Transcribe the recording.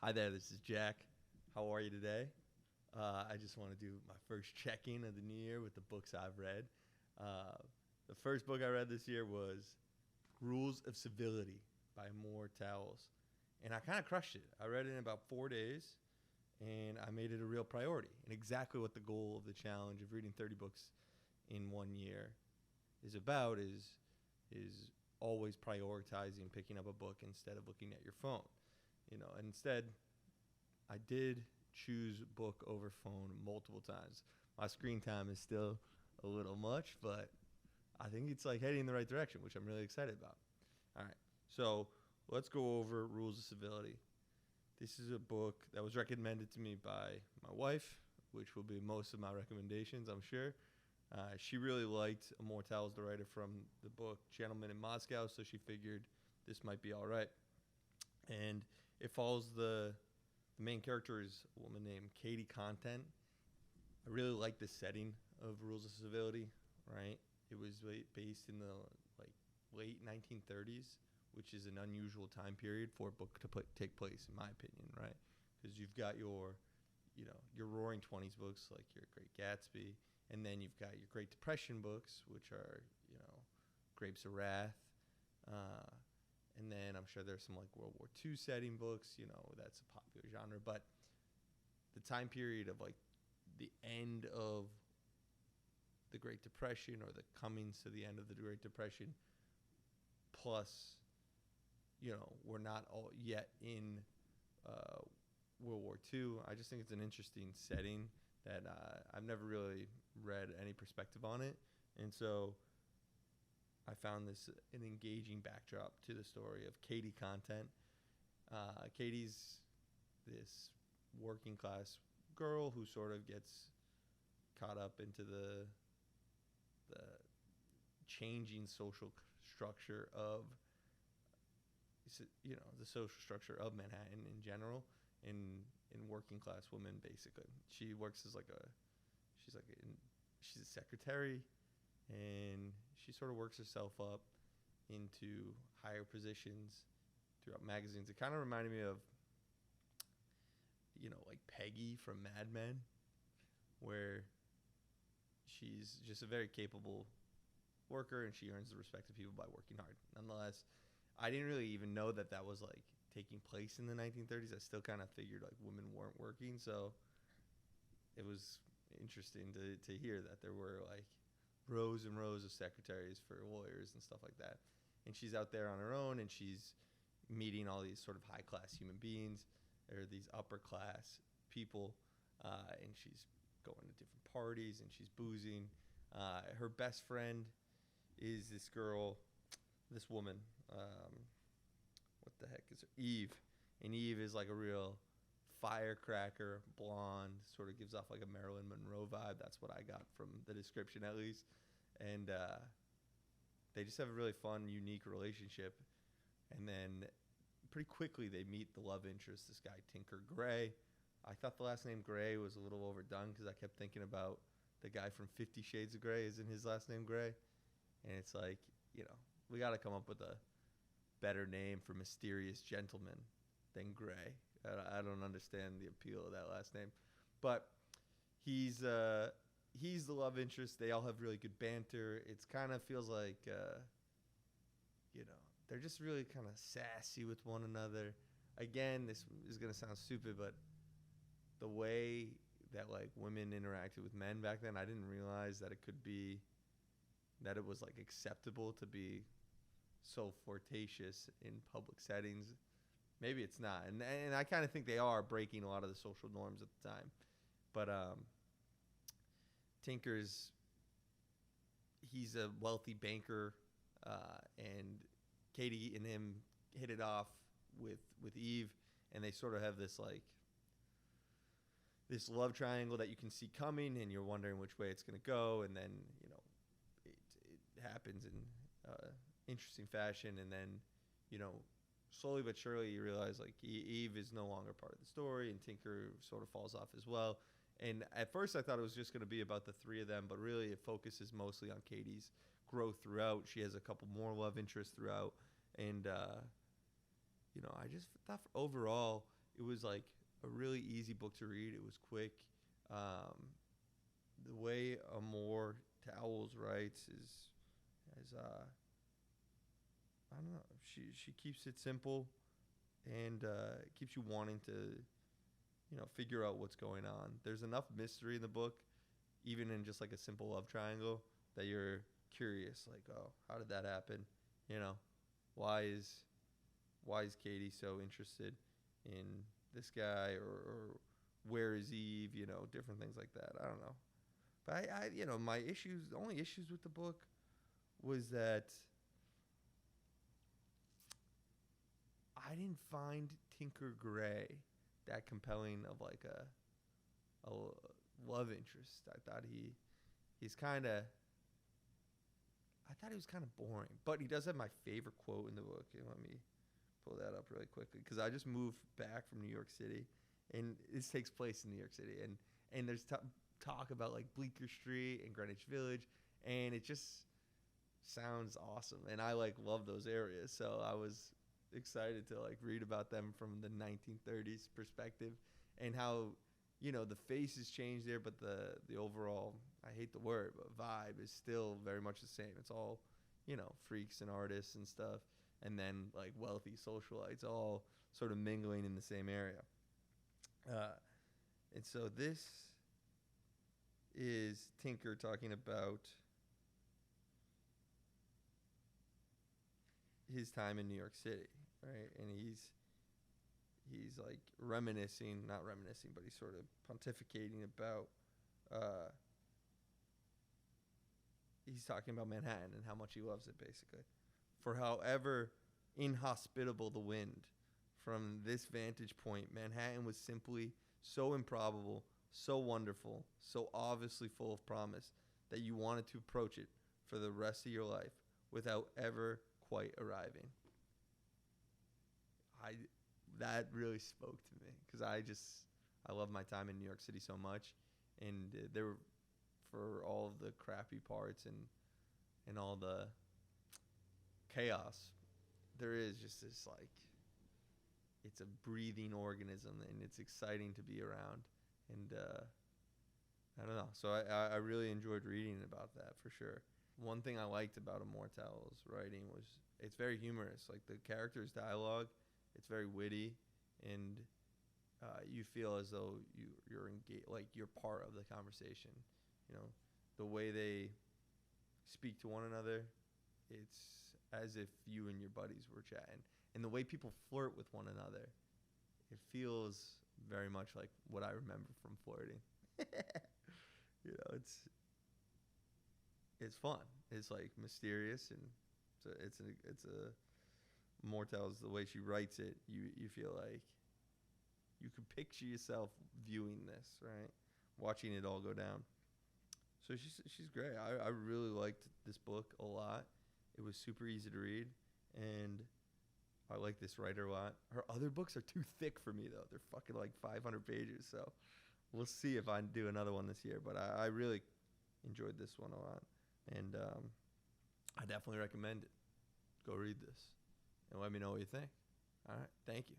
Hi there, this is Jack. How are you today? I just want to do my first check-in of the new year with the books I've read. Uh, the first book I read this year was Rules of Civility by Amor Towles. And I kind of crushed it. I read it in about 4 days, and I made it a real priority. And exactly what the goal of the challenge of reading 30 books in 1 year is about is always prioritizing picking up a book instead of looking at your phone. And instead, I did choose book over phone multiple times. My screen time is still a little much, but I think it's like heading in the right direction, which I'm really excited about. All right, so let's go over Rules of Civility. This is a book that was recommended to me by my wife, which will be most of my recommendations, I'm sure. She really liked Amor Towles, the writer from the book Gentleman in Moscow, so she figured this might be all right. And it follows the main character is a woman named Katie Content. I really like the setting of Rules of Civility, right? It was based in the late 1930s, which is an unusual time period for a book to take place, in my opinion, right? Because you've got your Roaring Twenties books like your Great Gatsby, and then you've got your Great Depression books, which are Grapes of Wrath. And then I'm sure there's some like World War II setting books, that's a popular genre. But the time period of like the end of the Great Depression or the comings to the end of the Great Depression, plus, we're not all yet in World War II. I just think it's an interesting setting that I've never really read any perspective on it. And so I found this an engaging backdrop to the story of Katie Content. Katie's this working class girl who sort of gets caught up into the changing social structure of the social structure of Manhattan in general, in working class women basically. She works as she's a secretary, and she sort of works herself up into higher positions throughout magazines. It kind of reminded me of, like Peggy from Mad Men, where she's just a very capable worker and she earns the respect of people by working hard. Nonetheless, I didn't really even know that was like taking place in the 1930s. I still kind of figured like women weren't working, so it was interesting to hear that there were like rows and rows of secretaries for lawyers and stuff like that. And she's out there on her own, and she's meeting all these sort of high-class human beings, or these upper-class people, and she's going to different parties, and she's boozing. Her best friend is this woman, what the heck is her? Eve. And Eve is like a real firecracker, blonde, sort of gives off like a Marilyn Monroe vibe. That's what I got from the description, at least. And they just have a really fun, unique relationship. And then pretty quickly they meet the love interest, this guy Tinker Gray. I thought the last name Gray was a little overdone because I kept thinking about the guy from 50 Shades of Grey. Isn't his last name Gray? And it's like, we got to come up with a better name for mysterious gentleman than Gray. I don't understand the appeal of that last name. But he's the love interest. They all have really good banter. It's kind of feels like, they're just really kind of sassy with one another. Again, this is going to sound stupid, but the way that like women interacted with men back then, I didn't realize that it was like acceptable to be so flirtatious in public settings. Maybe it's not. And I kind of think they are breaking a lot of the social norms at the time. But he's a wealthy banker, and Katie and him hit it off with Eve, and they sort of have this love triangle that you can see coming, and you're wondering which way it's going to go, and then it happens in interesting fashion, and then slowly but surely you realize like Eve is no longer part of the story, and Tinker sort of falls off as well. And at first I thought it was just going to be about the three of them, but really it focuses mostly on Katie's growth throughout. She has a couple more love interests throughout, and I just thought overall it was like a really easy book to read. It was quick. Um, the way Amor Towles writes is I don't know. She keeps it simple and keeps you wanting to figure out what's going on. There's enough mystery in the book, even in just like a simple love triangle, that you're curious. Like, oh, how did that happen? You know, why is Katie so interested in this guy, or where is Eve? Different things like that. I don't know. But my issues, the only issues with the book was that I didn't find Tinker Gray that compelling of like a love interest. I thought he was kind of boring. But he does have my favorite quote in the book. And let me pull that up really quickly, because I just moved back from New York City, and this takes place in New York City, and there's talk about like Bleecker Street and Greenwich Village, and it just sounds awesome, and I like love those areas, so I was excited to like read about them from the 1930s perspective, and how the faces change there, but the overall, I hate the word, but vibe is still very much the same. It's all freaks and artists and stuff, and then like wealthy socialites all sort of mingling in the same area. And so this is Tinker talking about his time in New York City, right? And he's like not reminiscing, but he's sort of pontificating about he's talking about Manhattan and how much he loves it, basically. For however inhospitable the wind, from this vantage point, Manhattan was simply so improbable, so wonderful, so obviously full of promise, that you wanted to approach it for the rest of your life without ever quite arriving. That really spoke to me, because I love my time in New York City so much, and there were, for all of the crappy parts and all the chaos, there is just this like, it's a breathing organism, and it's exciting to be around, and I don't know. So I really enjoyed reading about that, for sure. One thing I liked about Amor Towles' writing was it's very humorous. Like the characters' dialogue, it's very witty, and you feel as though you're engaged, like you're part of the conversation. The way they speak to one another, it's as if you and your buddies were chatting. And the way people flirt with one another, it feels very much like what I remember from flirting. It's fun. It's like mysterious, and it's a Amor Towles, the way she writes it, you feel like you could picture yourself viewing this, right? Watching it all go down. So she's great. I really liked this book a lot. It was super easy to read, and I like this writer a lot. Her other books are too thick for me, though. They're fucking like 500 pages, so we'll see if I do another one this year. But I really enjoyed this one a lot, and I definitely recommend it. Go read this, and let me know what you think. All right, thank you.